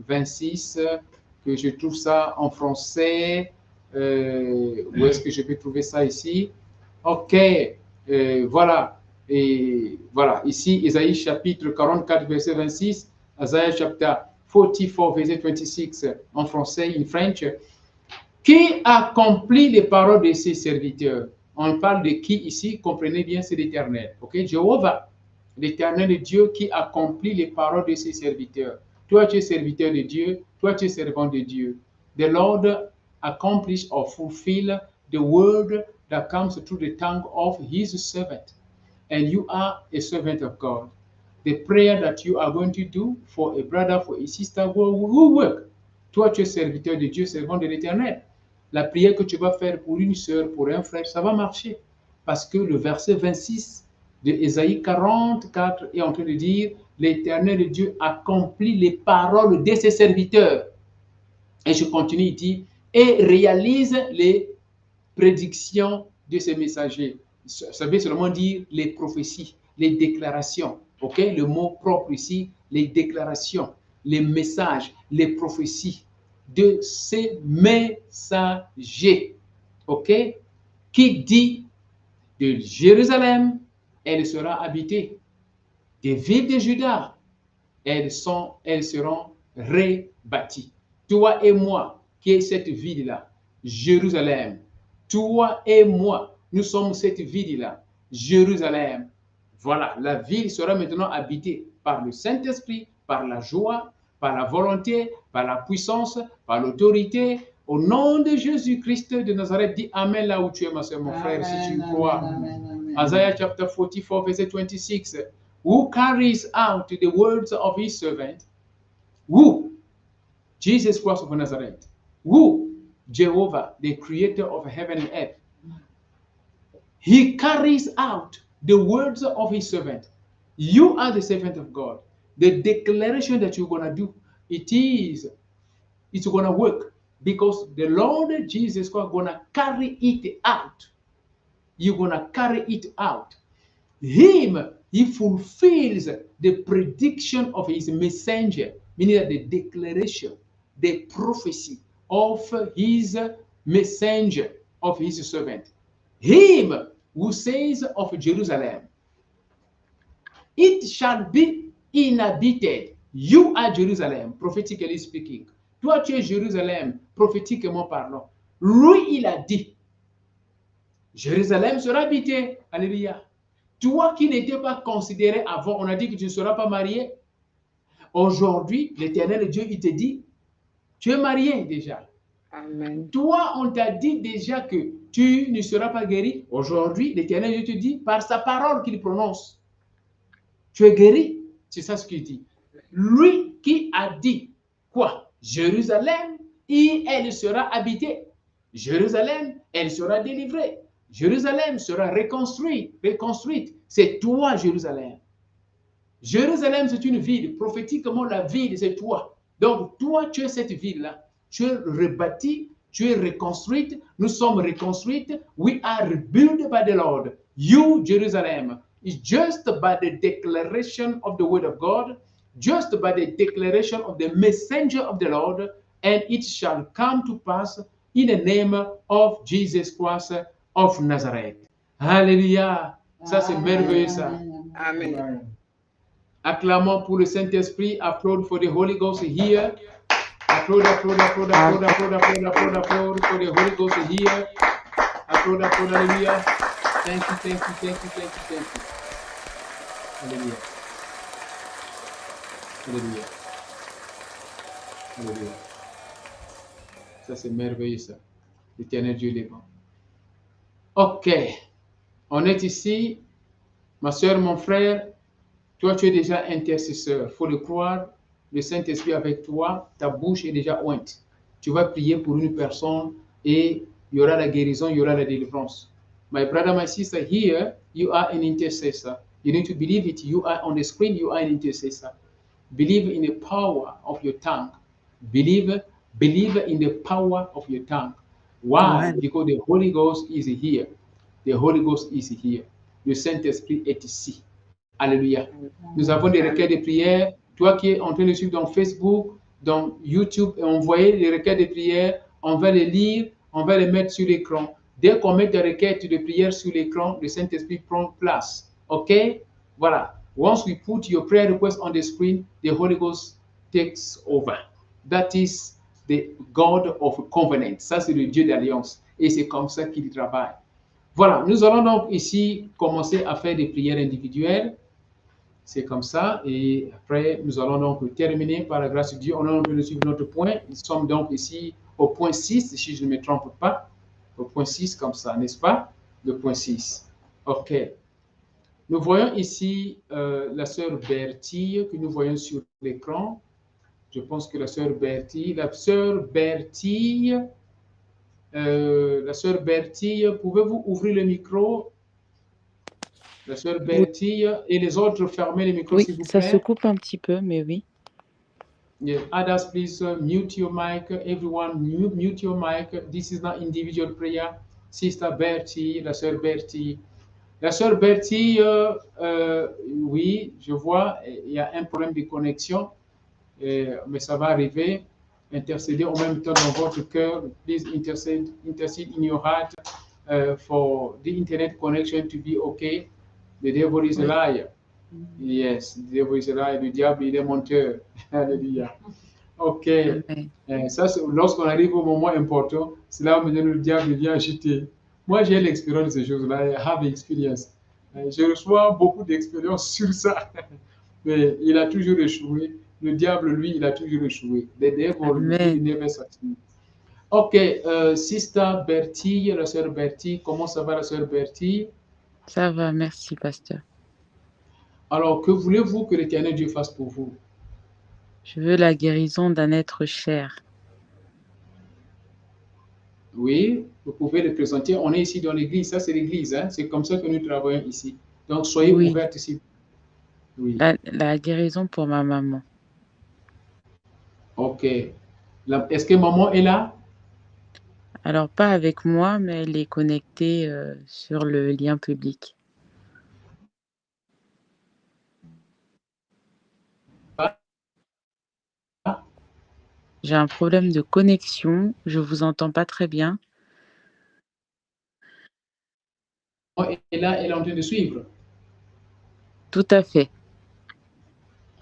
26, que je trouve ça en français. Où est-ce que je peux trouver ça ici? Ok, voilà. Et voilà, ici, Isaïe chapitre 44, verset 26, Isaiah chapter 44, verset 26, en français, in French. Qui accomplit les paroles de ses serviteurs? On parle de qui ici? Comprenez bien, c'est l'Éternel. Ok, Jéhovah, l'Éternel Dieu qui accomplit les paroles de ses serviteurs. Toi, tu es serviteur de Dieu. Toi, tu es servant de Dieu. The Lord accomplish or fulfill the word that comes through the tongue of his servant. And you are a servant of God. The prayer that you are going to do for a brother, for a sister, will work. Toi, tu es serviteur de Dieu, servant de l'Éternel. La prière que tu vas faire pour une sœur, pour un frère, ça va marcher. Parce que le verset 26 de Ésaïe 44 est en train de dire, l'Éternel Dieu accomplit les paroles de ses serviteurs. Et je continue, il dit, et réalise les prédictions de ses messagers. Ça veut seulement dire les prophéties, les déclarations. Ok, le mot propre ici, les déclarations, les messages, les prophéties de ces messagers. Ok, qui dit de Jérusalem, elle sera habitée. Des villes de Juda, elles seront rebâties. Toi et moi, qui est cette ville-là, Jérusalem. Toi et moi, nous sommes cette ville-là, Jérusalem. Voilà, la ville sera maintenant habitée par le Saint-Esprit, par la joie, par la volonté, par la puissance, par l'autorité. Au nom de Jésus-Christ de Nazareth, dis Amen là où tu es, ma soeur, mon frère, si tu crois. Isaiah chapter 44, verset 26. Who carries out the words of his servant? Who? Jesus Christ of Nazareth. Who? Jehovah, the creator of heaven and earth. He carries out the words of his servant. You are the servant of God. The declaration that you're going to do, it's going to work because the Lord Jesus Christ is going to carry it out. You're going to carry it out. Him, he fulfills the prediction of his messenger, meaning that the declaration, the prophecy of his messenger, of his servant. Him who says of Jerusalem, it shall be inhabited. You are Jerusalem, prophetically speaking. Toi, tu es Jérusalem, prophétiquement parlant. Lui, il a dit, Jérusalem sera habitée. Alléluia. Toi qui n'étais pas considéré avant, on a dit que tu ne seras pas marié. Aujourd'hui, l'Éternel Dieu, il te dit, tu es marié déjà. Amen. Toi, on t'a dit déjà que tu ne seras pas guéri. Aujourd'hui, l'Éternel Dieu te dit, par sa parole qu'il prononce, tu es guéri. C'est ça ce qu'il dit. Lui qui a dit, quoi? Jérusalem, et elle sera habitée. Jérusalem, elle sera délivrée. Jérusalem sera reconstruite. C'est toi, Jérusalem. Jérusalem, c'est une ville. Prophétiquement, la ville, c'est toi. Donc, toi, tu es cette ville-là. Tu es rebâtie, tu es reconstruite. Nous sommes reconstruites. We are rebuilt by the Lord. You, Jerusalem, is just by the declaration of the word of God, just by the declaration of the messenger of the Lord, and it shall come to pass in the name of Jesus Christ of Nazareth. Alléluia. Ça, c'est merveilleux, ça. Amen. Acclamons pour le Saint-Esprit. Applaud for the Holy Ghost here. Applaud for the Holy Ghost here. Applaud, hallelujah. Thank you. Hallelujah. Hallelujah. Ça, c'est merveilleux, ça. L'Éternel Dieu est bon. Ok. On est ici. Ma soeur, mon frère, toi, tu es déjà intercesseur. Il faut le croire. Le Saint-Esprit avec toi, ta bouche est déjà ointe. Tu vas prier pour une personne et il y aura la guérison, il y aura la délivrance. My brother, my sister, here, you are an intercessor. You need to believe it. You are on the screen, you are an intercessor. Believe in the power of your tongue. Believe in the power of your tongue. Why? Amen. Because the Holy Ghost is here. The Holy Ghost is here. Le Saint-Esprit est ici. Alléluia. Nous avons des requêtes de prière. Toi qui es en train de suivre dans Facebook, dans YouTube et envoyer les requêtes de prière. On va les lire, on va les mettre sur l'écran. Dès qu'on met des requêtes de prière sur l'écran, le Saint-Esprit prend place. OK? Voilà. Once we put your prayer request on the screen, the Holy Ghost takes over. That is the God of covenant. Ça, c'est le Dieu d'alliance. Et c'est comme ça qu'il travaille. Voilà. Nous allons donc ici commencer à faire des prières individuelles. C'est comme ça. Et après, nous allons donc terminer par la grâce de Dieu. On est en train de suivre notre point. Nous sommes donc ici au point 6, si je ne me trompe pas. Au point 6, comme ça, n'est-ce pas? Le point 6. OK. Nous voyons ici la sœur Bertille que nous voyons sur l'écran. Je pense que la sœur Bertille, pouvez-vous ouvrir le micro? La sœur Bertille et les autres, fermez les micros, Oui, s'il vous ça se plaît. coupe un petit peu, mais oui. Yeah. Others, please mute your mic. Everyone, mute your mic. This is not individual prayer. Sister Bertie, la sœur Bertie. La sœur Bertie, oui, je vois, il y a un problème de connexion, mais ça va arriver. Intercédez en même temps dans votre cœur. Please intercede in your heart for the internet connection to be okay. The devil is a liar. Yes, the devil is a liar. Le diable, il est menteur. Alléluia. OK. Ça, lorsqu'on arrive au moment important, c'est là où maintenant le diable vient agiter. Moi, j'ai l'expérience de ces choses-là. I have experience. Je reçois beaucoup d'expérience sur ça. Mais il a toujours échoué. Le diable, lui, il a toujours échoué. The devil, he never succeed. OK. Sister Bertie, la sœur Bertie. Comment ça va, la sœur Bertie? Ça va, merci, pasteur. Alors, que voulez-vous que l'Éternel Dieu fasse pour vous? Je veux la guérison d'un être cher. Oui, vous pouvez le présenter. On est ici dans l'église. Ça, c'est l'église. Hein? C'est comme ça que nous travaillons ici. Donc, soyez ouverts ici. Oui. La guérison pour ma maman. OK. Est-ce que maman est là? Alors, pas avec moi, mais elle est connectée sur le lien public. J'ai un problème de connexion. Je vous entends pas très bien. Elle est là, elle est en train de suivre. Tout à fait.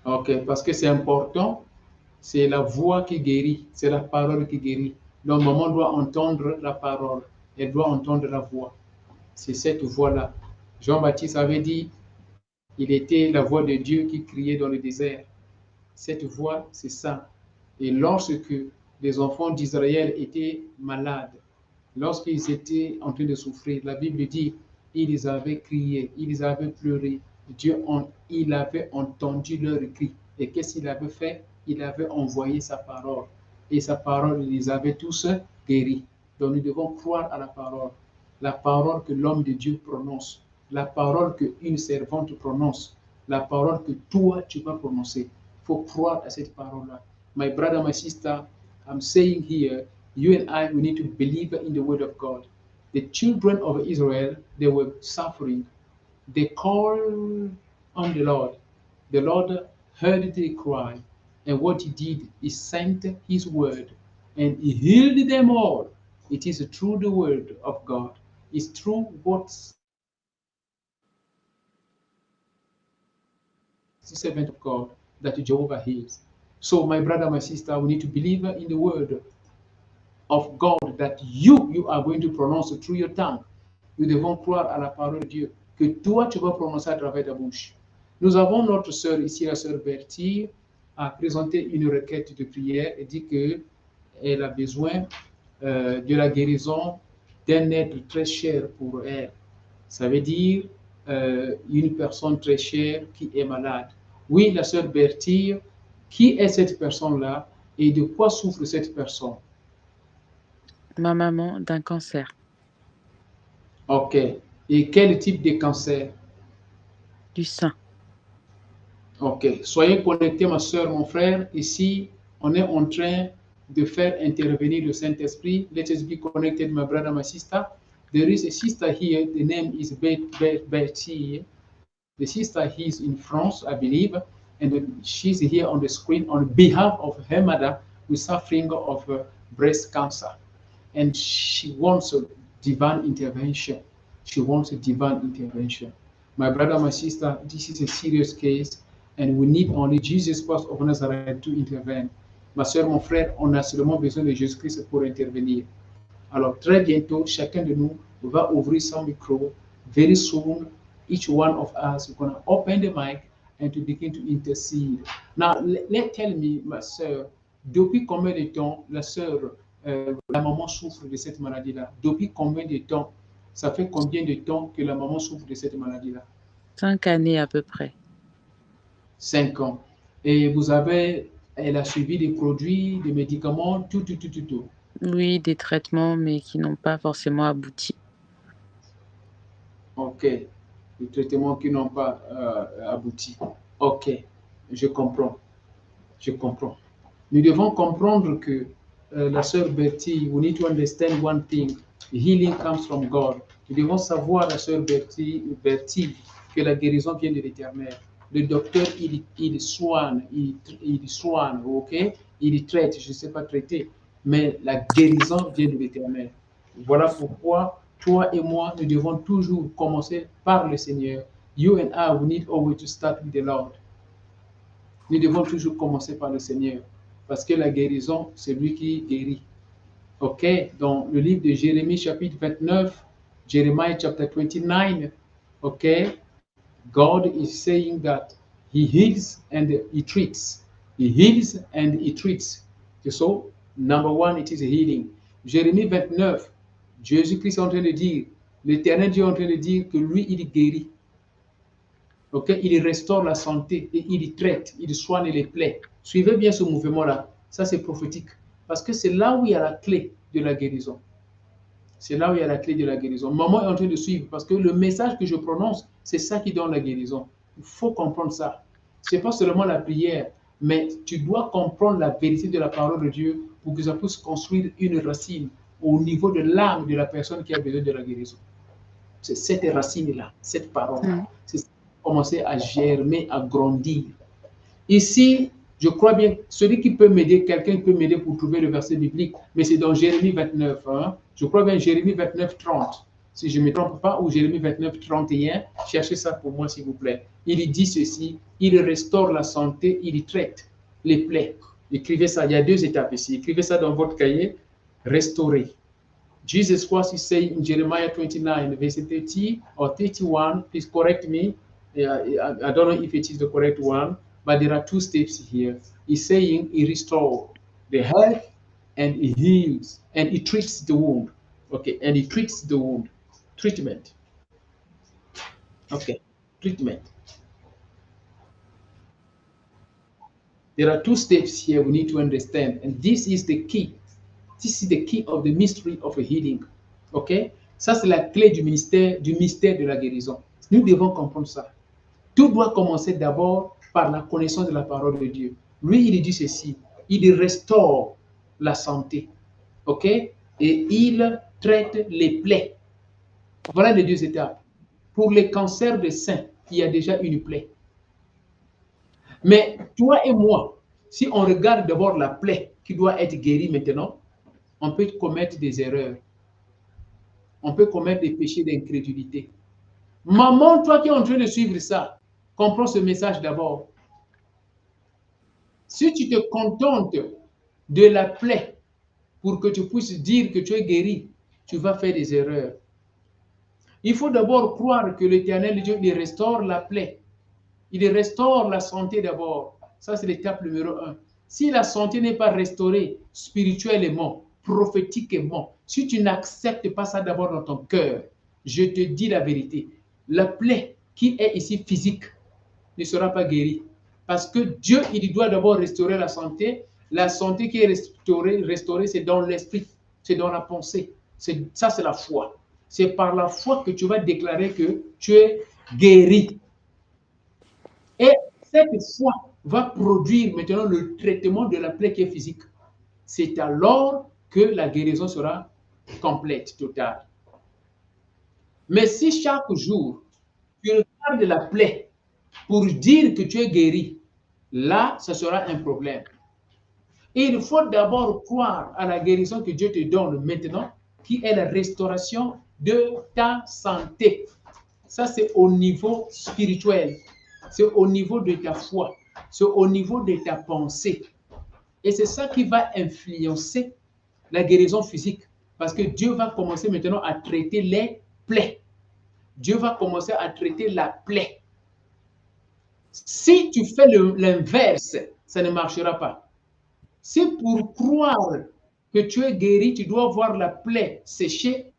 OK, parce que c'est important. C'est la voix qui guérit. C'est la parole qui guérit. Donc, maman doit entendre la parole. Elle doit entendre la voix. C'est cette voix-là. Jean-Baptiste avait dit, il était la voix de Dieu qui criait dans le désert. Cette voix, c'est ça. Et lorsque les enfants d'Israël étaient malades, lorsqu'ils étaient en train de souffrir, la Bible dit, ils avaient crié, ils avaient pleuré. Il avait entendu leur cri. Et qu'est-ce qu'il avait fait? Il avait envoyé sa parole. Et sa parole, ils les avait tous guéris. Donc nous devons croire à la parole que l'homme de Dieu prononce, la parole qu'une servante prononce, la parole que toi, tu vas prononcer. Il faut croire à cette parole-là. My brother, my sister, I'm saying here, you and I, we need to believe in the word of God. The children of Israel, they were suffering. They called on the Lord. The Lord heard their cry. And what he did, he sent his word and he healed them all. It is through the word of God. It's through what's the servant of God that Jehovah heals. So, my brother, my sister, we need to believe in the word of God that you are going to pronounce through your tongue. Nous devons croire à la parole de Dieu que toi, tu vas prononcer à travers ta bouche. Nous avons notre sœur ici, la sœur Bertie, a présenté une requête de prière et dit qu'elle a besoin de la guérison d'un être très cher pour elle. Ça veut dire une personne très chère qui est malade. Oui, la sœur Bertie, qui est cette personne-là et de quoi souffre cette personne? Ma maman d'un cancer. OK. Et quel type de cancer? Du sein. OK. Soyez connectés, ma soeur, mon frère. Ici, on est en train de faire intervenir le Saint-Esprit. Let us be connected, my brother, my sister. There is a sister here. The name is Betty. The sister is in France, I believe. And she's here on the screen on behalf of her mother who's suffering of breast cancer. And she wants a divine intervention. She wants a divine intervention. My brother, my sister, this is a serious case, and we need only Jesus Christ of Nazareth to intervene. Ma soeur, mon frère, on a seulement besoin de Jésus-Christ pour intervenir. Alors, très bientôt, chacun de nous va ouvrir son micro. Very soon, each one of us is going to open the mic and to begin to intercede. Now, tell me, ma soeur, depuis combien de temps la soeur, la maman souffre de cette maladie-là? Depuis combien de temps? Ça fait combien de temps que la maman souffre de cette maladie-là? 5 années à peu près. 5 ans. Et elle a suivi des produits, des médicaments, tout. Oui, des traitements, mais qui n'ont pas forcément abouti. Ok. Des traitements qui n'ont pas abouti. Ok. Je comprends. Nous devons comprendre que la sœur Bertie, we need to understand one thing. Healing comes from God. Nous devons savoir, la sœur Bertie, que la guérison vient de l'Éternel. Le docteur, il soigne, ok? Il traite, je ne sais pas traiter, mais la guérison vient de l'Éternel. Voilà pourquoi toi et moi, nous devons toujours commencer par le Seigneur. You and I, we need always to start with the Lord. Nous devons toujours commencer par le Seigneur, parce que la guérison, c'est lui qui guérit. Ok? Dans le livre de Jérémie, chapitre 29, Jeremiah chapter 29, ok? God is saying that He heals and He treats. He heals and He treats. So, number one, it is healing. Jérémie 29, Jésus-Christ est en train de dire, l'Éternel Dieu est en train de dire que lui, il guérit. Ok, il restaure la santé et il traite, il soigne les plaies. Suivez bien ce mouvement-là. Ça, c'est prophétique. Parce que c'est là où il y a la clé de la guérison. C'est là où il y a la clé de la guérison. Maman est en train de suivre parce que le message que je prononce, c'est ça qui donne la guérison. Il faut comprendre ça. Ce n'est pas seulement la prière, mais tu dois comprendre la vérité de la parole de Dieu pour que ça puisse construire une racine au niveau de l'âme de la personne qui a besoin de la guérison. C'est cette racine-là, cette parole-là. C'est commencer à germer, à grandir. Ici, je crois bien, celui qui peut m'aider, quelqu'un peut m'aider pour trouver le verset biblique, mais c'est dans Jérémie 29. Hein? Je crois bien Jérémie 29, 30. Si je ne me trompe pas, ou Jérémie 29, 31, cherchez ça pour moi, s'il vous plaît. Il dit ceci, il restaure la santé, il traite les plaies. Écrivez ça, il y a 2 étapes ici. Écrivez ça dans votre cahier, restaurer. Jesus Christ is saying in Jeremiah 29, verse 30 or 31, please correct me. I don't know if it is the correct one, but there are 2 steps here. He's saying he restores the health and he heals and he treats the wound. Okay, and he treats the wound. Treatment. Okay, treatment. There are 2 steps here we need to understand, and this is the key. This is the key of the mystery of a healing. Ok? Ça, c'est la clé du mystère de la guérison. Nous devons comprendre ça. Tout doit commencer d'abord par la connaissance de la parole de Dieu. Lui, il dit ceci. Il restaure la santé. Ok? Et il traite les plaies. Voilà les 2 étapes. Pour les cancers de sein, il y a déjà une plaie. Mais toi et moi, si on regarde d'abord la plaie qui doit être guérie maintenant, on peut commettre des erreurs. On peut commettre des péchés d'incrédulité. Maman, toi qui es en train de suivre ça, comprends ce message d'abord. Si tu te contentes de la plaie pour que tu puisses dire que tu es guéri, tu vas faire des erreurs. Il faut d'abord croire que l'Éternel Dieu, il restaure la plaie. Il restaure la santé d'abord. Ça, c'est l'étape numéro 1. Si la santé n'est pas restaurée spirituellement, prophétiquement, si tu n'acceptes pas ça d'abord dans ton cœur, je te dis la vérité, la plaie qui est ici physique ne sera pas guérie. Parce que Dieu, il doit d'abord restaurer la santé. La santé qui est restaurée, c'est dans l'esprit, c'est dans la pensée. Ça, c'est la foi. C'est par la foi que tu vas déclarer que tu es guéri. Et cette foi va produire maintenant le traitement de la plaie qui est physique. C'est alors que la guérison sera complète, totale. Mais si chaque jour, tu regardes la plaie pour dire que tu es guéri, là, ce sera un problème. Et il faut d'abord croire à la guérison que Dieu te donne maintenant, qui est la restauration de ta santé. Ça, c'est au niveau spirituel. C'est au niveau de ta foi. C'est au niveau de ta pensée. Et c'est ça qui va influencer la guérison physique. Parce que Dieu va commencer maintenant à traiter les plaies. Dieu va commencer à traiter la plaie. Si tu fais l'inverse, ça ne marchera pas. Si pour croire que tu es guéri, tu dois voir la plaie sécher,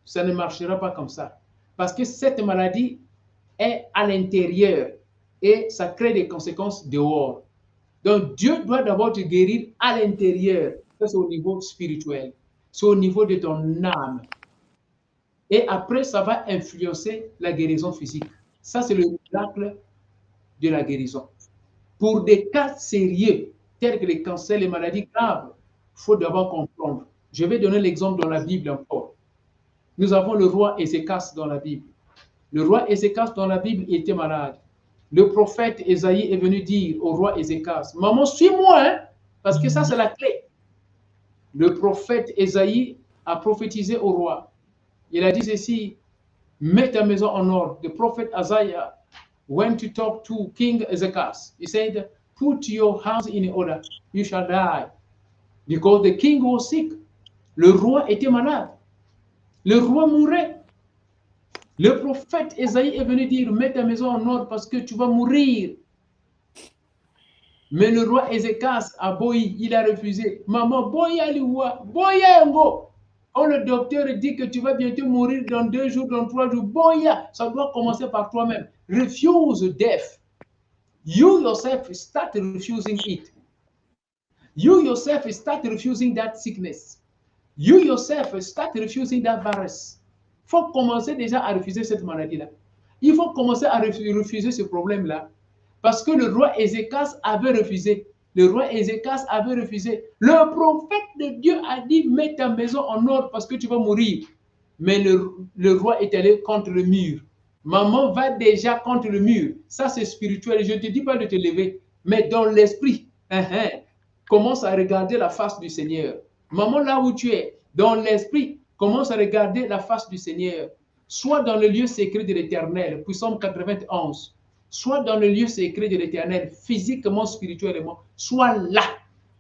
ça ne marchera pas comme ça. Parce que cette maladie est à l'intérieur et ça crée des conséquences dehors. Donc Dieu doit d'abord te guérir à l'intérieur. Ça, c'est au niveau spirituel. C'est au niveau de ton âme. Et après, ça va influencer la guérison physique. Ça, c'est le miracle de la guérison. Pour des cas sérieux, tels que les cancers, les maladies graves, il faut d'abord comprendre. Je vais donner l'exemple dans la Bible encore. Nous avons le roi Ézéchias dans la Bible. Le roi Ézéchias dans la Bible était malade. Le prophète Ésaïe est venu dire au roi Ézéchias, maman, suis-moi, hein, parce que ça, c'est la clé. Le prophète Ésaïe a prophétisé au roi. Il a dit ceci, mets ta maison en ordre. The prophet Isaiah went to talk to King Ezekias. He said, put your house in order, you shall die. Because the king was sick. Le roi était malade. Le roi mourait. Le prophète Esaïe est venu dire, mets ta maison en ordre parce que tu vas mourir. Mais le roi Ézéchias a boyi, il a refusé. Maman, boya liwa, boya ngo. Quand le docteur dit que tu vas bientôt mourir dans 2 jours, dans 3 jours, boya, ça doit commencer par toi-même. Refuse death. You yourself start refusing it. You yourself start refusing that sickness. You yourself start refusing that virus. Il faut commencer déjà à refuser cette maladie-là. Il faut commencer à refuser ce problème-là. Parce que le roi Ézéchias avait refusé. Le roi Ézéchias avait refusé. Le prophète de Dieu a dit, mets ta maison en ordre parce que tu vas mourir. Mais le roi est allé contre le mur. Maman va déjà contre le mur. Ça, c'est spirituel. Je ne te dis pas de te lever. Mais dans l'esprit, commence à regarder la face du Seigneur. Maman, là où tu es, dans l'esprit, commence à regarder la face du Seigneur. Soit dans le lieu secret de l'Éternel, Psaume 91. Soit dans le lieu secret de l'Éternel, physiquement, spirituellement, soit là.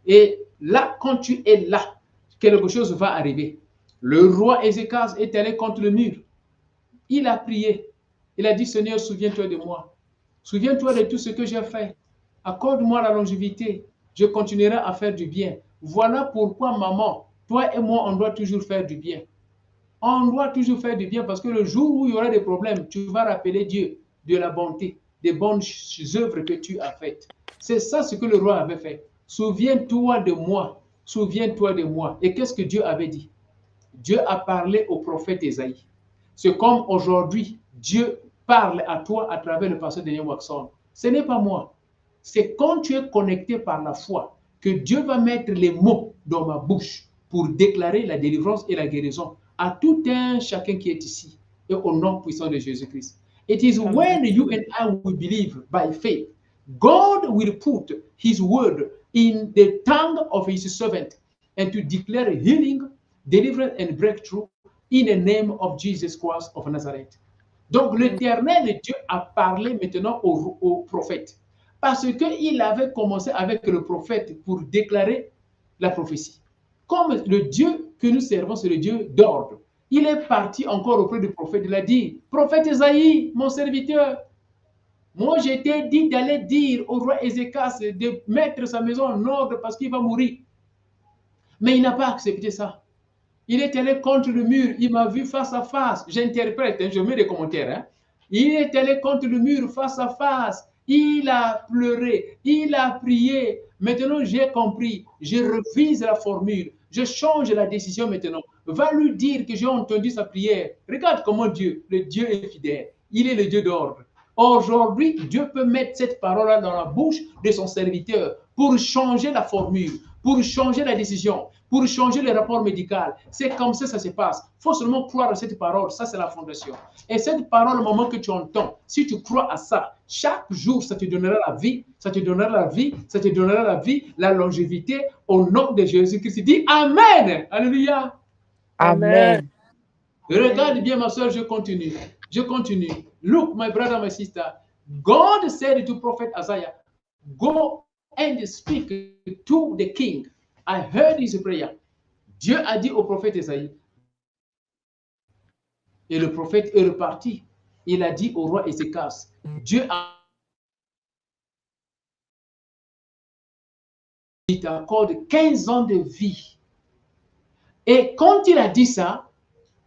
Et là, quand tu es là, quelque chose va arriver. Le roi Ézéchias est allé contre le mur. Il a prié. Il a dit, Seigneur, souviens-toi de moi. Souviens-toi de tout ce que j'ai fait. Accorde-moi la longévité. Je continuerai à faire du bien. Voilà pourquoi, maman, toi et moi, on doit toujours faire du bien. On doit toujours faire du bien parce que le jour où il y aura des problèmes, tu vas rappeler Dieu de la bonté, des bonnes œuvres que tu as faites. C'est ça ce que le roi avait fait. Souviens-toi de moi. Souviens-toi de moi. Et qu'est-ce que Dieu avait dit? Dieu a parlé au prophète Ésaïe. C'est comme aujourd'hui, Dieu parle à toi à travers le pasteur Daniel Waxon. Ce n'est pas moi. C'est quand tu es connecté par la foi que Dieu va mettre les mots dans ma bouche pour déclarer la délivrance et la guérison à tout un chacun qui est ici et au nom puissant de Jésus-Christ. It is when you and I will believe by faith, God will put his word in the tongue of his servant and to declare healing, deliverance and breakthrough in the name of Jesus Christ of Nazareth. Donc l'Éternel Dieu a parlé maintenant au prophète parce qu'il avait commencé avec le prophète pour déclarer la prophétie. Comme le Dieu que nous servons, c'est le Dieu d'ordre. Il est parti encore auprès du prophète, il a dit, prophète Esaïe, mon serviteur, moi je t'ai dit d'aller dire au roi Ézéchias de mettre sa maison en ordre parce qu'il va mourir. Mais il n'a pas accepté ça. Il est allé contre le mur, il m'a vu face à face. J'interprète, je mets des commentaires. Hein. Il est allé contre le mur face à face. Il a pleuré, il a prié. Maintenant, j'ai compris. Je revise la formule. Je change la décision maintenant. Va lui dire que j'ai entendu sa prière. Regarde comment Dieu, le Dieu est fidèle. Il est le Dieu d'ordre. Aujourd'hui, Dieu peut mettre cette parole-là dans la bouche de son serviteur pour changer la formule, pour changer la décision, pour changer le rapport médical. C'est comme ça que ça se passe. Il faut seulement croire à cette parole. Ça, c'est la fondation. Et cette parole, au moment que tu entends, si tu crois à ça, chaque jour, ça te donnera la vie, ça te donnera la vie, ça te donnera la vie, la longévité, au nom de Jésus-Christ. Dis Amen. Alléluia. Amen. Regarde bien, ma soeur, je continue. Je continue. Look, my brother, my sister. God said to Prophet Isaiah, go and speak to the king. I heard his prayer. Dieu a dit au prophète Isaïe. Et le prophète est reparti. Il a dit au roi Ézéchias, Dieu t'accorde 15 ans de vie. Et quand il a dit ça,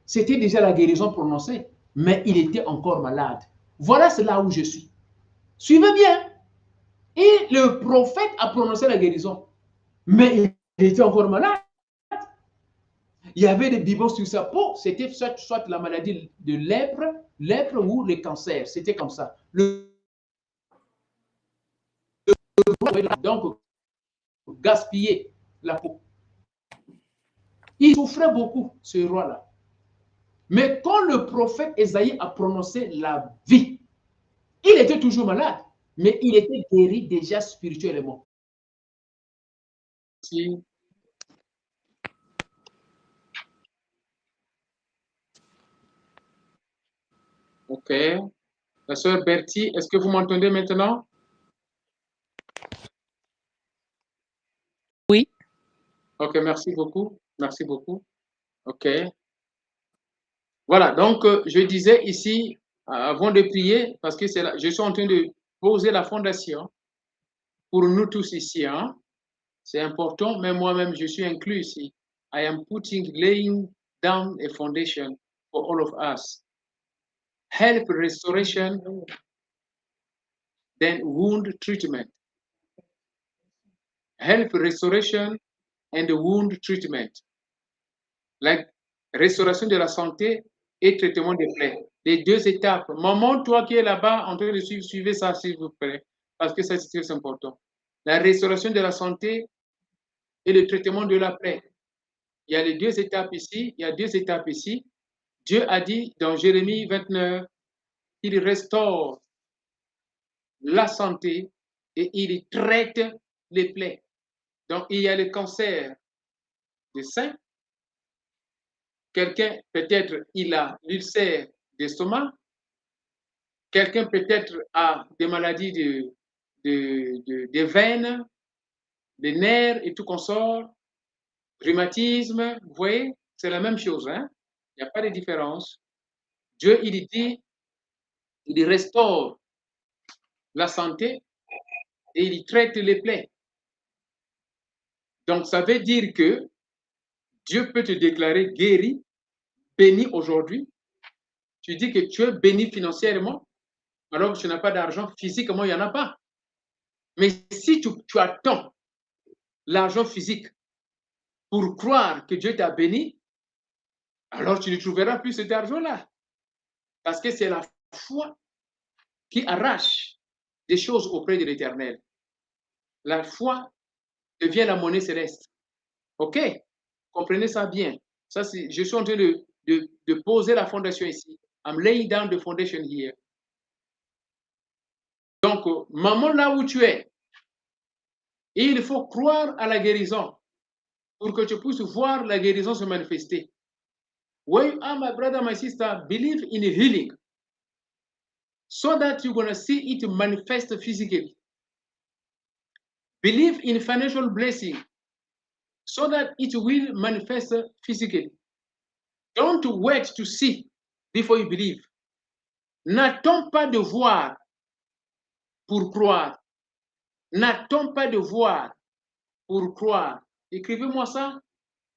c'était déjà la guérison prononcée, mais il était encore malade. Voilà, c'est là où je suis. Suivez bien. Et le prophète a prononcé la guérison, mais il était encore malade. Il y avait des bibos sur sa peau. C'était soit la maladie de lèpre ou le cancer. C'était comme ça. Donc, gaspiller la peau. Il souffrait beaucoup, ce roi-là. Mais quand le prophète Esaïe a prononcé la vie, il était toujours malade, mais il était guéri déjà spirituellement. Si. Ok. La sœur Bertie, est-ce que vous m'entendez maintenant? Oui. Ok, merci beaucoup. Merci beaucoup. Ok. Voilà, donc je disais ici, avant de prier, parce que je suis en train de poser la fondation pour nous tous ici. Hein. C'est important, mais moi-même, je suis inclus ici. I am laying down a foundation for all of us. Help restoration, then wound treatment. Help restoration and wound treatment. Like restauration de la santé et traitement des plaies. Les deux étapes. Maman, toi qui es là-bas en train de suivre, suivez ça s'il vous plaît, parce que ça c'est très important. La restauration de la santé et le traitement de la plaie. Il y a les deux étapes ici, il y a deux étapes ici. Dieu a dit dans Jérémie 29, il restaure la santé et il traite les plaies. Donc, il y a le cancer du sein. Quelqu'un, peut-être, il a l'ulcère d'estomac. Quelqu'un, peut-être, a des maladies des veines, des nerfs et tout consort. Rhumatisme, vous voyez, c'est la même chose. Hein? Il n'y a pas de différence. Dieu, il dit, il restaure la santé et il traite les plaies. Donc, ça veut dire que Dieu peut te déclarer guéri, béni aujourd'hui. Tu dis que tu es béni financièrement, alors que tu n'as pas d'argent, physiquement, il n'y en a pas. Mais si tu attends l'argent physique pour croire que Dieu t'a béni, alors tu ne trouveras plus cet argent-là. Parce que c'est la foi qui arrache des choses auprès de l'Éternel. La foi devient la monnaie céleste. OK? Comprenez ça bien. Ça, je suis en train de poser la fondation ici. I'm laying down the foundation here. Donc, maman, là où tu es, il faut croire à la guérison pour que tu puisses voir la guérison se manifester. Where you are, my brother, my sister, believe in healing so that you're going to see it manifest physically. Believe in financial blessing so that it will manifest physically. Don't wait to see before you believe. N'attends pas de voir pour croire. N'attends pas de voir pour croire. Écrivez-moi ça.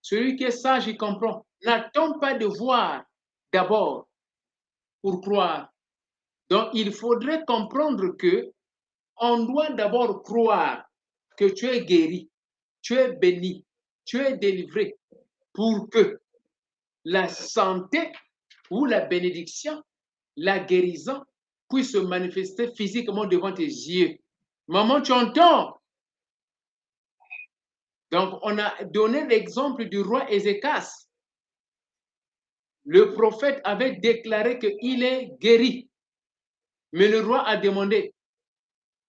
Celui qui est sage, il comprend. N'attends pas de voir d'abord pour croire. Donc, il faudrait comprendre que on doit d'abord croire que tu es guéri, tu es béni, tu es délivré pour que la santé ou la bénédiction, la guérison puisse se manifester physiquement devant tes yeux. Maman, tu entends? Donc, on a donné l'exemple du roi Ézéchias. Le prophète avait déclaré qu'il est guéri. Mais le roi a demandé,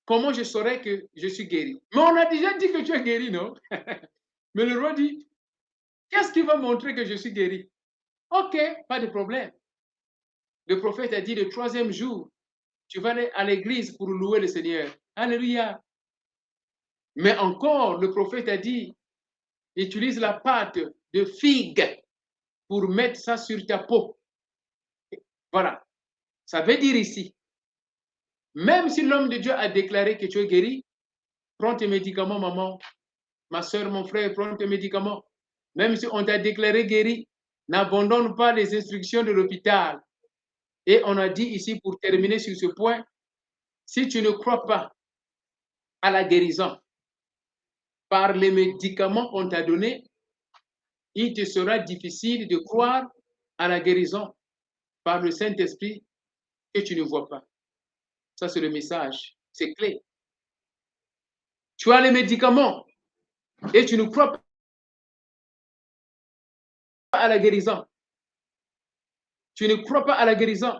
comment je saurais que je suis guéri? Mais on a déjà dit que tu es guéri, non? Mais le roi dit, qu'est-ce qui va montrer que je suis guéri? Ok, pas de problème. Le prophète a dit, le 3e jour, tu vas aller à l'église pour louer le Seigneur. Alléluia. Mais encore, le prophète a dit, utilise la pâte de figue pour mettre ça sur ta peau. Voilà. Ça veut dire ici, même si l'homme de Dieu a déclaré que tu es guéri, prends tes médicaments, maman, ma soeur, mon frère, prends tes médicaments. Même si on t'a déclaré guéri, n'abandonne pas les instructions de l'hôpital. Et on a dit ici, pour terminer sur ce point, si tu ne crois pas à la guérison par les médicaments qu'on t'a donnés, il te sera difficile de croire à la guérison par le Saint-Esprit que tu ne vois pas. Ça, c'est le message. C'est clé. Tu as les médicaments et tu ne crois pas à la guérison. Tu ne crois pas à la guérison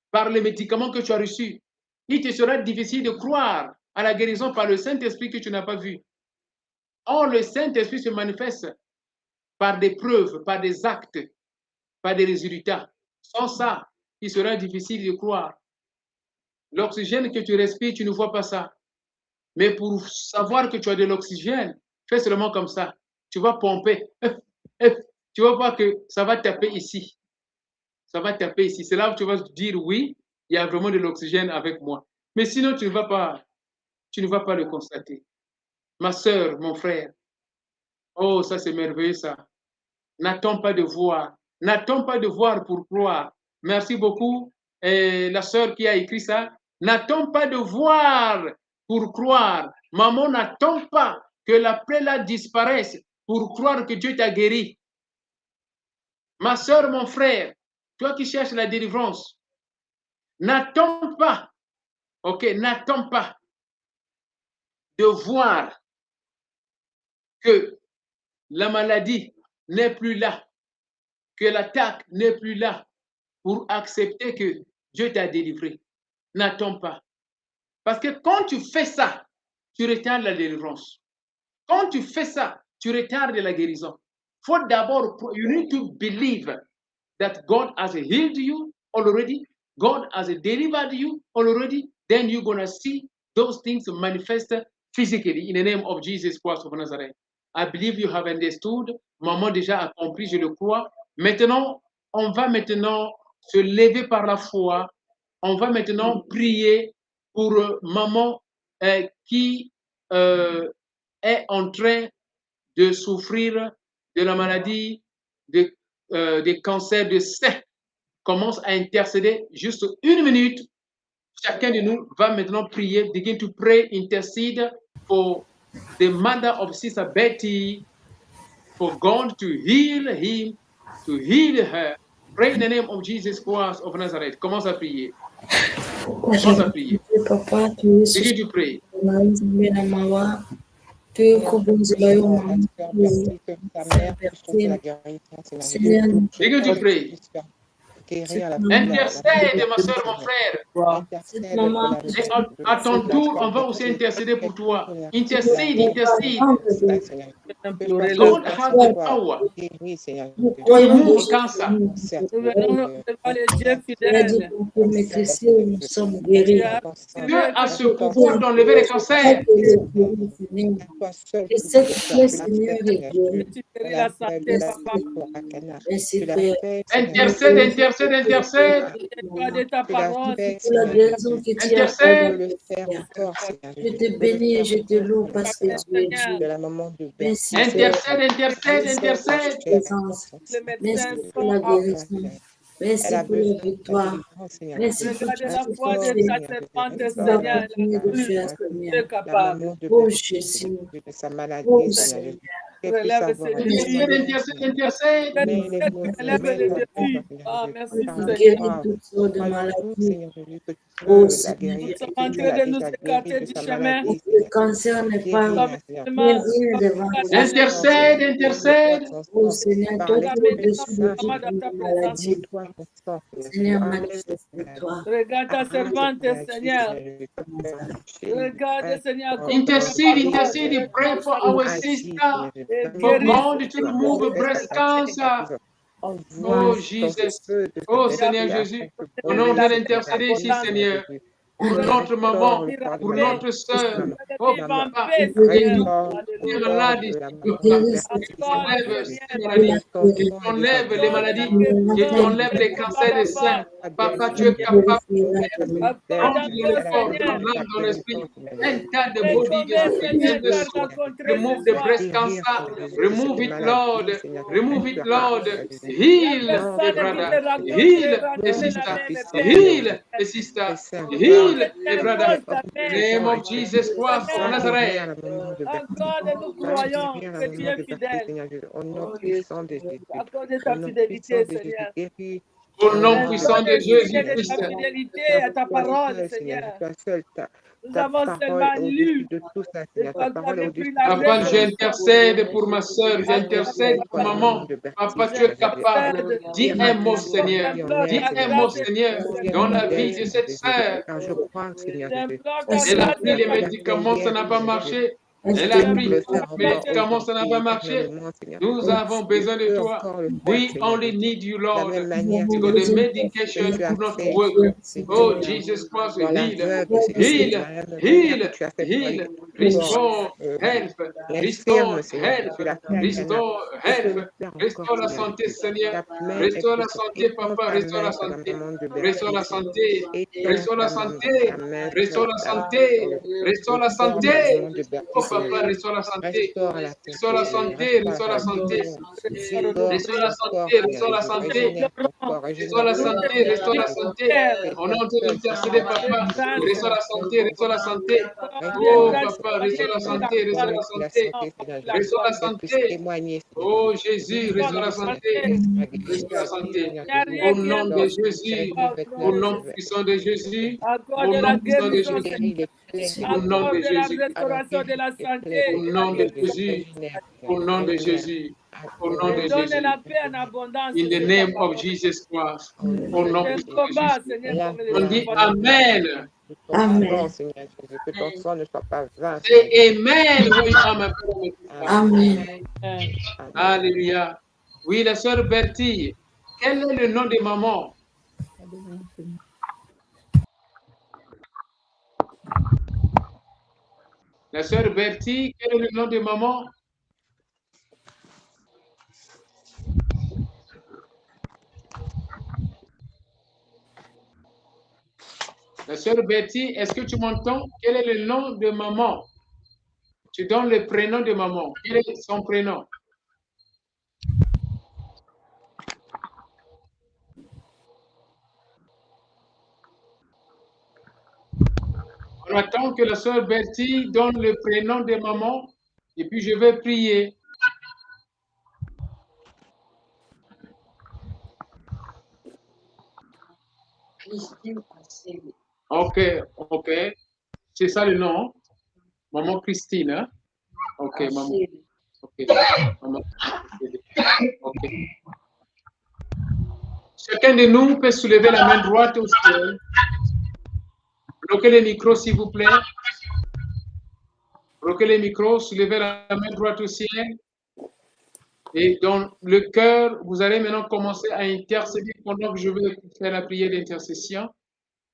par les médicaments que tu as reçus. Il te sera difficile de croire à la guérison par le Saint-Esprit que tu n'as pas vu. Or, le Saint-Esprit se manifeste par des preuves, par des actes, par des résultats. Sans ça, il sera difficile de croire. L'oxygène que tu respires, tu ne vois pas ça. Mais pour savoir que tu as de l'oxygène, fais seulement comme ça. Tu vas pomper. Tu vas voir que ça va taper ici. Ça va taper ici. C'est là où tu vas dire oui, il y a vraiment de l'oxygène avec moi. Mais sinon, tu ne vas pas le constater. Ma soeur, mon frère, oh, ça c'est merveilleux ça. N'attends pas de voir. N'attends pas de voir pour croire. Merci beaucoup. Et la sœur qui a écrit ça, n'attends pas de voir pour croire. Maman, n'attends pas que la plaie là disparaisse pour croire que Dieu t'a guéri. Ma sœur, mon frère, toi qui cherches la délivrance, n'attends pas, ok, n'attends pas de voir que la maladie n'est plus là, que l'attaque n'est plus là pour accepter que Dieu t'a délivré. N'attends pas. Parce que quand tu fais ça, tu retardes la délivrance. Quand tu fais ça, tu retardes la guérison. Faut d'abord, you need to believe that God has healed you already, God has delivered you already, then you're going to see those things manifest physically in the name of Jesus Christ of Nazareth. I believe you have understood. Maman déjà a compris, je le crois. Maintenant, on va maintenant se lever par la foi. On va maintenant prier pour maman qui est en train de souffrir de la maladie des cancers de sein. Commence à intercéder juste 1 minute. Chacun de nous va maintenant prier. Begin to pray, intercede for the mother of Sister Betty, for God to heal him, to heal her. Pray in the name of Jesus Christ of Nazareth. Commence à prier. Commence à prier. Begin to pray. Begin to pray. Intercède, ma soeur, mon frère. À ton tour, on va aussi intercéder pour toi. Intercede, intercede. God has the power to remove cancer. Dieu a ce pouvoir d'enlever les cancers. Et cette plaie, Seigneur, est guérie. Intercède, intercède, intercède. Intercède. Je te bénis et je te loue parce que tu es Dieu. Merci. Intercède, intercède, intercède. Merci pour la guérison. Merci pour la victoire. Merci pour tout ce que tu vas continuer de faire, Seigneur. Oh Jésus. Oh Seigneur. Relève ces défis. Intercède. Relève les défis. Ah, merci Seigneur. Guéris toutes sortes de maladies. Nous sommes en train de nous écarter du chemin. Le cancer n'est pas rien devant nous. Intercède, intercède. Oh Seigneur, toi qui es au-dessus de toute maladie. Seigneur, manifeste-toi. Regarde ta servante, Seigneur. Regarde, Seigneur. Intercede, pray for our sister. For God to remove breast cancer. Oh Jesus. Oh Seigneur Jésus. On est en train d'intercéder ici, Seigneur. Pour notre maman, pour notre soeur. Oh papa, qui est malade, qui t'enlève les maladies, qui t'enlève les cancers des seins. Papa, tu es capable de rendre dans l'esprit un tas de body, de soul. Remove the breast cancer. Remove it, Lord. Remove it, Lord. Heal the brother. Heal the sister. Heal the sister. Heal the brother. Name of Jesus Christ of Nazareth. Encore, nous croyons que tu es fidèle. Accorde ta fidélité, Seigneur. Au nom puissant de Jésus-Christ. Ta fidélité à ta parole, Seigneur. Nous avons seulement lu. Papa, j'intercède pour ma soeur, j'intercède pour maman. Papa, tu es capable. Dis un mot, Seigneur. Dis un mot, Seigneur, dans la vie de cette soeur. Elle a pris les médicaments, ça n'a pas marché. Elle a pris les médicaments, ça n'a pas marché. Nous avons besoin de toi. We only need you, Lord. Because the medication could not work. Oh, Jesus Christ, heal, heal, heal, restore health, restore health, restore health, restore la santé, Seigneur. Restore la santé, Papa, restore la santé. Restore la santé, restore la santé, restore la santé, restore la santé. Oh, Papa, restore la santé, restore la santé, restore la santé, restore la santé, restore la santé, restore la santé, restore la santé. On est en train d'intercéder, Papa, restore la santé, restore la santé. Oh, Papa, restore la santé, restore la santé, restore la santé. Oh, Jésus, restore la santé, restore la santé. Au nom de Jésus, au nom puissant de Jésus, au nom puissant de Jésus. Au nom de Jésus. Restauration de la santé. Au nom de Jésus. Au nom de Jésus. Au nom de Donne Jésus. la paix en abondance. In the name of Jesus Christ. Au nom de Jésus. On dit Amen. Amen. Et Amen. Oui, Amen. Amen. Alléluia. Oui, la sœur Bertie, quel est le nom de maman? La sœur Bertie, quel est le nom de maman? La sœur Betty, est-ce que tu m'entends? Quel est le nom de maman? Tu donnes le prénom de maman. Quel est son prénom? On attend que la sœur Betty donne le prénom de maman et puis je vais prier. Ok, ok. C'est ça le nom? Maman Christine, hein? Ok, maman. Ok, maman. Ok. Chacun de nous peut soulever la main droite au ciel. Bloquez le micro, s'il vous plaît. Bloquez le micro, soulevez la main droite au ciel. Et dans le cœur, vous allez maintenant commencer à intercéder pendant que je vais faire la prière d'intercession,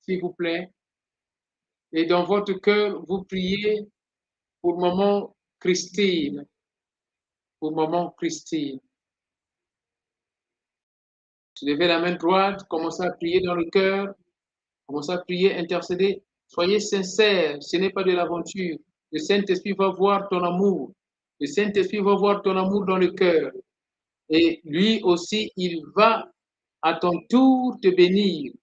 s'il vous plaît. Et dans votre cœur, vous priez pour maman Christine. Pour maman Christine. Soulevez la main droite, commencez à prier dans le cœur. Commencez à prier, intercéder. Soyez sincères, ce n'est pas de l'aventure. Le Saint-Esprit va voir ton amour. Le Saint-Esprit va voir ton amour dans le cœur. Et lui aussi, il va à ton tour te bénir.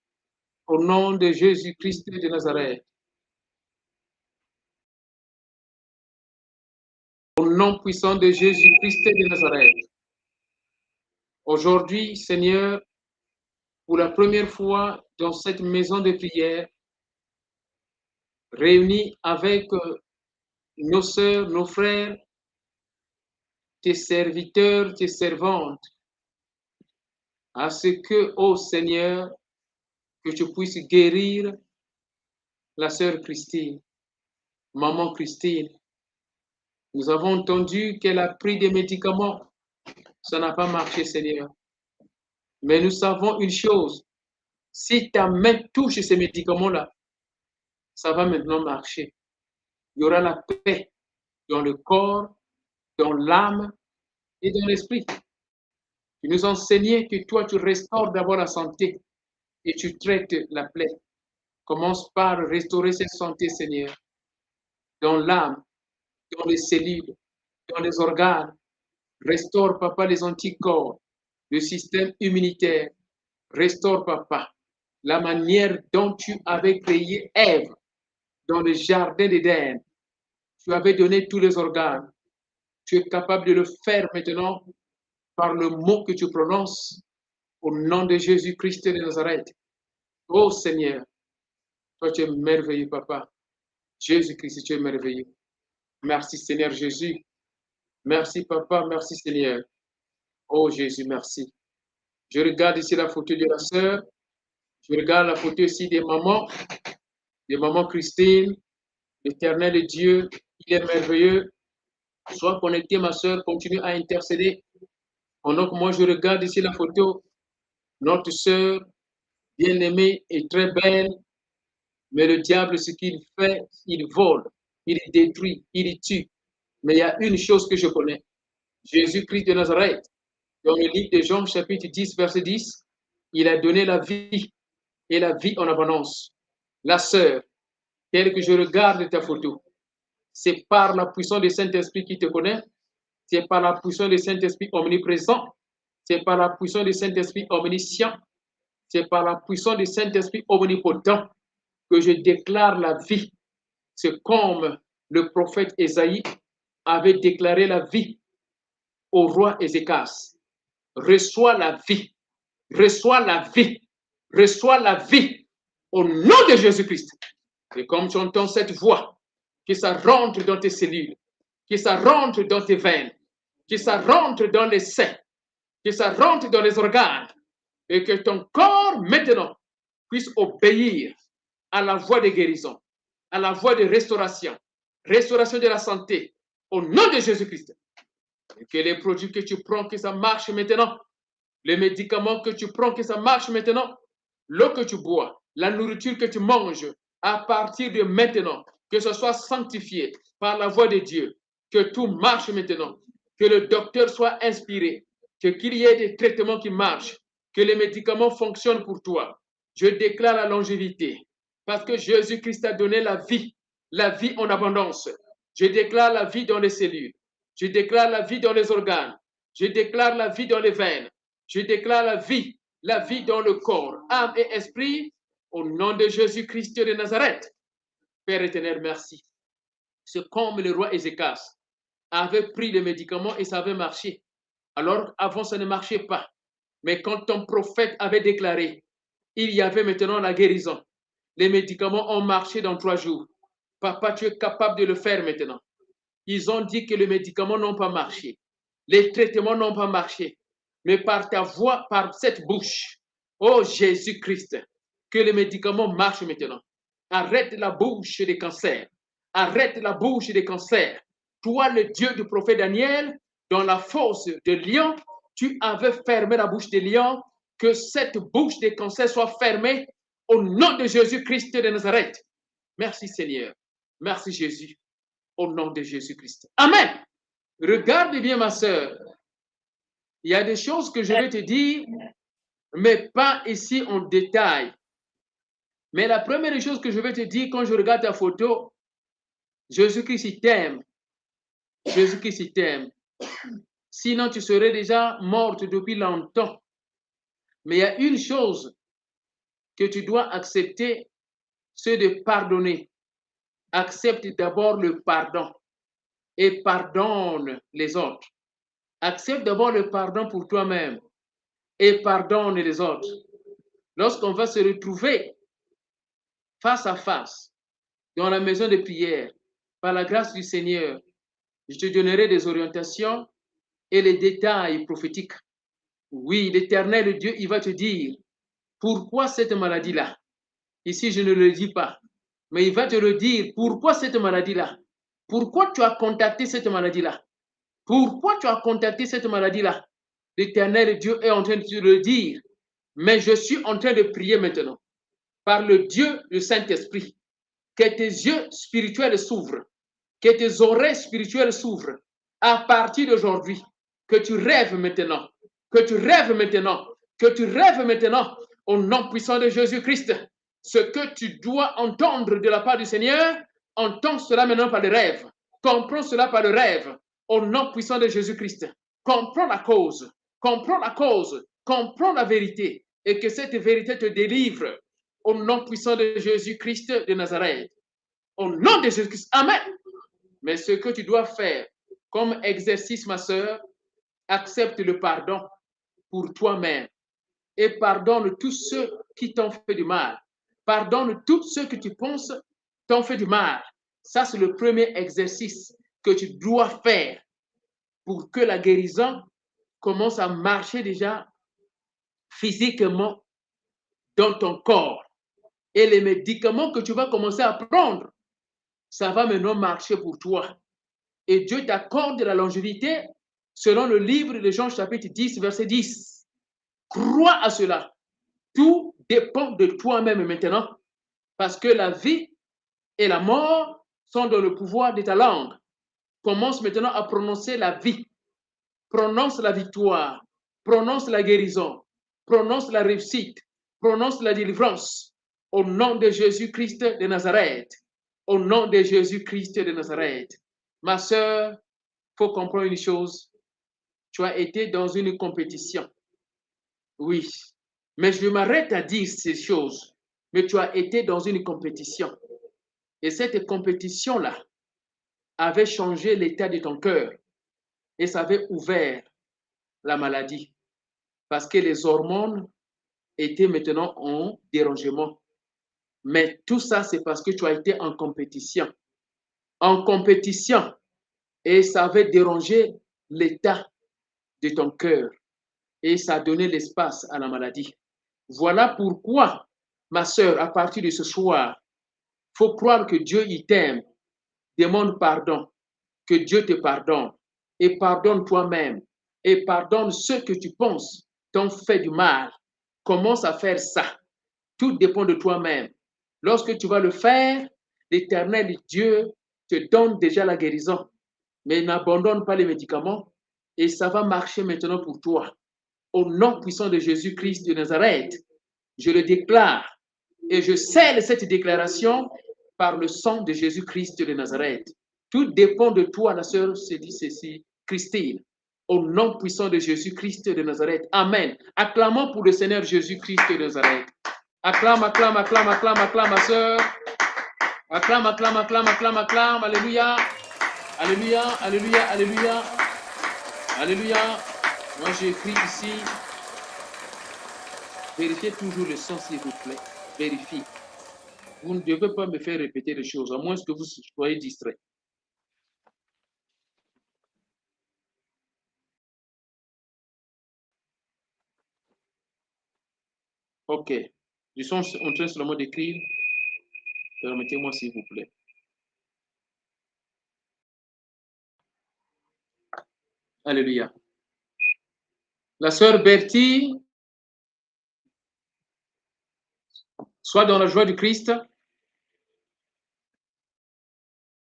Au nom de Jésus-Christ de Nazareth. Au nom puissant de Jésus-Christ de Nazareth. Aujourd'hui, Seigneur, pour la première fois dans cette maison de prière, réunis avec nos sœurs, nos frères, tes serviteurs, tes servantes, à ce que, ô Seigneur, que tu puisses guérir la sœur Christine, maman Christine. Nous avons entendu qu'elle a pris des médicaments. Ça n'a pas marché, Seigneur. Mais nous savons une chose. Si ta main touche ces médicaments-là, ça va maintenant marcher. Il y aura la paix dans le corps, dans l'âme et dans l'esprit. Tu nous enseignais que toi, tu restaures d'abord la santé et tu traites la plaie. Commence par restaurer cette santé, Seigneur, dans l'âme, dans les cellules, dans les organes. Restaure, Papa, les anticorps, le système immunitaire. Restaure, Papa, la manière dont tu avais créé Ève dans le jardin d'Éden. Tu avais donné tous les organes. Tu es capable de le faire maintenant par le mot que tu prononces au nom de Jésus-Christ de Nazareth. Oh Seigneur, toi tu es merveilleux, Papa. Jésus-Christ, tu es merveilleux. Merci Seigneur Jésus. Merci Papa, merci Seigneur. Oh Jésus, merci. Je regarde ici la photo de la sœur. Je regarde la photo ici des mamans Christine. L'Éternel Dieu, il est merveilleux. Sois connecté, ma sœur, continue à intercéder. Pendant que moi, je regarde ici la photo, notre sœur, bien-aimée et très belle, mais le diable, ce qu'il fait, il vole, il détruit, il tue. Mais il y a une chose que je connais. Jésus-Christ de Nazareth, dans le livre de Jean, chapitre 10, verset 10, il a donné la vie et la vie en abondance. La sœur, telle que je regarde ta photo, c'est par la puissance du Saint-Esprit qui te connaît, c'est par la puissance du Saint-Esprit omniprésent, c'est par la puissance du Saint-Esprit omniscient, c'est par la puissance du Saint-Esprit omnipotent que je déclare la vie. C'est comme le prophète Ésaïe avait déclaré la vie au roi Ézéchias. Reçois la vie, reçois la vie, reçois la vie au nom de Jésus-Christ. Et comme tu entends cette voix, que ça rentre dans tes cellules, que ça rentre dans tes veines, que ça rentre dans les seins, que ça rentre dans les organes, et que ton corps maintenant puisse obéir à la voie de guérison, à la voie de restauration, restauration de la santé, au nom de Jésus-Christ. Et que les produits que tu prends, que ça marche maintenant, les médicaments que tu prends, que ça marche maintenant, l'eau que tu bois, la nourriture que tu manges, à partir de maintenant, que ce soit sanctifié par la voix de Dieu, que tout marche maintenant, que le docteur soit inspiré, qu'il y ait des traitements qui marchent, que les médicaments fonctionnent pour toi. Je déclare la longévité, parce que Jésus-Christ a donné la vie en abondance. Je déclare la vie dans les cellules, je déclare la vie dans les organes, je déclare la vie dans les veines, je déclare la vie dans le corps, âme et esprit, au nom de Jésus-Christ de Nazareth. Père éternel, merci. C'est comme le roi Ézéchias avait pris les médicaments et ça avait marché. Alors avant, ça ne marchait pas. Mais quand ton prophète avait déclaré, il y avait maintenant la guérison. Les médicaments ont marché dans 3 jours. Papa, tu es capable de le faire maintenant. Ils ont dit que les médicaments n'ont pas marché. Les traitements n'ont pas marché. Mais par ta voix, par cette bouche, oh Jésus-Christ, que les médicaments marchent maintenant. Arrête la bouche des cancers. Arrête la bouche des cancers. Toi, le Dieu du prophète Daniel, dans la fosse de lion, tu avais fermé la bouche des lions. Que cette bouche des cancers soit fermée au nom de Jésus-Christ de Nazareth. Merci Seigneur. Merci Jésus. Au nom de Jésus-Christ. Amen. Regarde bien ma sœur. Il y a des choses que je vais te dire, mais pas ici en détail. Mais la première chose que je vais te dire quand je regarde ta photo, Jésus-Christ t'aime. Jésus-Christ t'aime. Sinon, tu serais déjà morte depuis longtemps. Mais il y a une chose que tu dois accepter, c'est de pardonner. Accepte d'abord le pardon. et pardonne les autres. Accepte d'abord le pardon pour toi-même et pardonne les autres. Lorsqu'on va se retrouver face à face dans la maison de prière, par la grâce du Seigneur, je te donnerai des orientations et les détails prophétiques. Oui, l'Éternel Dieu, il va te dire pourquoi cette maladie-là. Ici, je ne le dis pas, mais il va te le dire. Pourquoi cette maladie-là? Pourquoi tu as contacté cette maladie-là? Pourquoi tu as contacté cette maladie-là? L'Éternel Dieu est en train de te le dire, mais je suis en train de prier maintenant par le Dieu, le Saint-Esprit, que tes yeux spirituels s'ouvrent, que tes oreilles spirituelles s'ouvrent à partir d'aujourd'hui, que tu rêves maintenant, que tu rêves maintenant, que tu rêves maintenant au nom puissant de Jésus-Christ. Ce que tu dois entendre de la part du Seigneur, entends cela maintenant par le rêve. Comprends cela par le rêve au nom puissant de Jésus-Christ. Comprends la cause, comprends la cause, comprends la vérité et que cette vérité te délivre au nom puissant de Jésus-Christ de Nazareth. Au nom de Jésus-Christ. Amen. Mais ce que tu dois faire comme exercice, ma sœur, accepte le pardon pour toi-même et pardonne tous ceux qui t'ont fait du mal. Pardonne tous ceux que tu penses t'ont fait du mal. Ça, c'est le premier exercice que tu dois faire pour que la guérison commence à marcher déjà physiquement dans ton corps. Et les médicaments que tu vas commencer à prendre, ça va maintenant marcher pour toi. Et Dieu t'accorde la longévité selon le livre de Jean chapitre 10, verset 10. Crois à cela. Tout dépend de toi-même maintenant, parce que la vie et la mort sont dans le pouvoir de ta langue. Commence maintenant à prononcer la vie. Prononce la victoire. Prononce la guérison. Prononce la réussite. Prononce la délivrance. Au nom de Jésus-Christ de Nazareth. Au nom de Jésus-Christ de Nazareth. Ma sœur, il faut comprendre une chose. Tu as été dans une compétition. Oui. Mais je m'arrête à dire ces choses. Mais tu as été dans une compétition. Et cette compétition-là avait changé l'état de ton cœur. Et ça avait ouvert la maladie. Parce que les hormones étaient maintenant en dérangement. Mais tout ça, c'est parce que tu as été en compétition. En compétition. Et ça avait dérangé l'état de ton cœur. Et ça a donné l'espace à la maladie. Voilà pourquoi, ma sœur, à partir de ce soir, il faut croire que Dieu, il t'aime. Demande pardon. Que Dieu te pardonne. Et pardonne toi-même. Et pardonne ceux que tu penses t'ont fait du mal. Commence à faire ça. Tout dépend de toi-même. Lorsque tu vas le faire, l'Éternel Dieu te donne déjà la guérison. Mais n'abandonne pas les médicaments et ça va marcher maintenant pour toi. Au nom puissant de Jésus-Christ de Nazareth, je le déclare et je scelle cette déclaration par le sang de Jésus-Christ de Nazareth. Tout dépend de toi, la sœur se dit ceci, Christine. Au nom puissant de Jésus-Christ de Nazareth. Amen. Acclamons pour le Seigneur Jésus-Christ de Nazareth. Acclame, acclame, acclame, acclame, acclame, ma sœur. Acclame, acclame, acclame, acclame, acclame. Alléluia. Alléluia, alléluia, alléluia. Alléluia. Moi, j'écris ici. Vérifiez toujours le son, s'il vous plaît. Vérifiez. Vous ne devez pas me faire répéter les choses, à moins que vous soyez distrait. Ok. Je suis en train seulement d'écrire. Permettez-moi, s'il vous plaît. Alléluia. La sœur Bertie, sois dans la joie du Christ.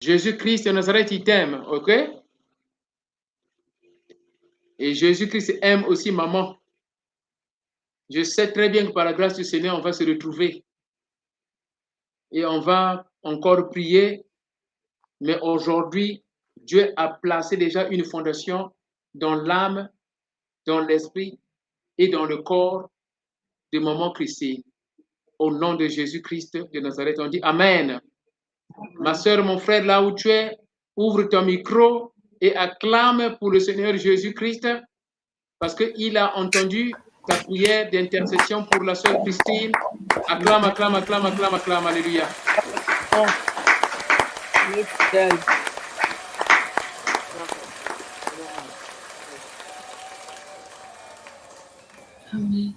Jésus-Christ de Nazareth, il t'aime, ok? Et Jésus-Christ aime aussi maman. Je sais très bien que par la grâce du Seigneur, on va se retrouver. Et on va encore prier. Mais aujourd'hui, Dieu a placé déjà une fondation dans l'âme, dans l'esprit et dans le corps de maman Christine. Au nom de Jésus-Christ de Nazareth, on dit Amen. Ma soeur, mon frère, là où tu es, ouvre ton micro et acclame pour le Seigneur Jésus-Christ parce qu'il a entendu ta prière d'intercession pour la sœur Christine. Acclame, acclame, acclame, acclame, acclame. Alléluia. Amen.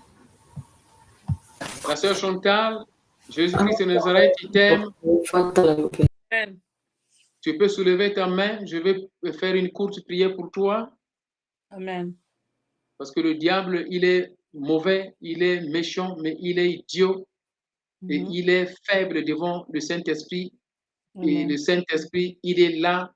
La sœur Chantal, Jésus-Christ de Nazareth, il t'aime. Amen. Tu peux soulever ta main. Je vais faire une courte prière pour toi. Amen. Parce que le diable, il est mauvais, il est méchant, mais il est idiot et il est faible devant le Saint-Esprit. Et le Saint-Esprit, il est là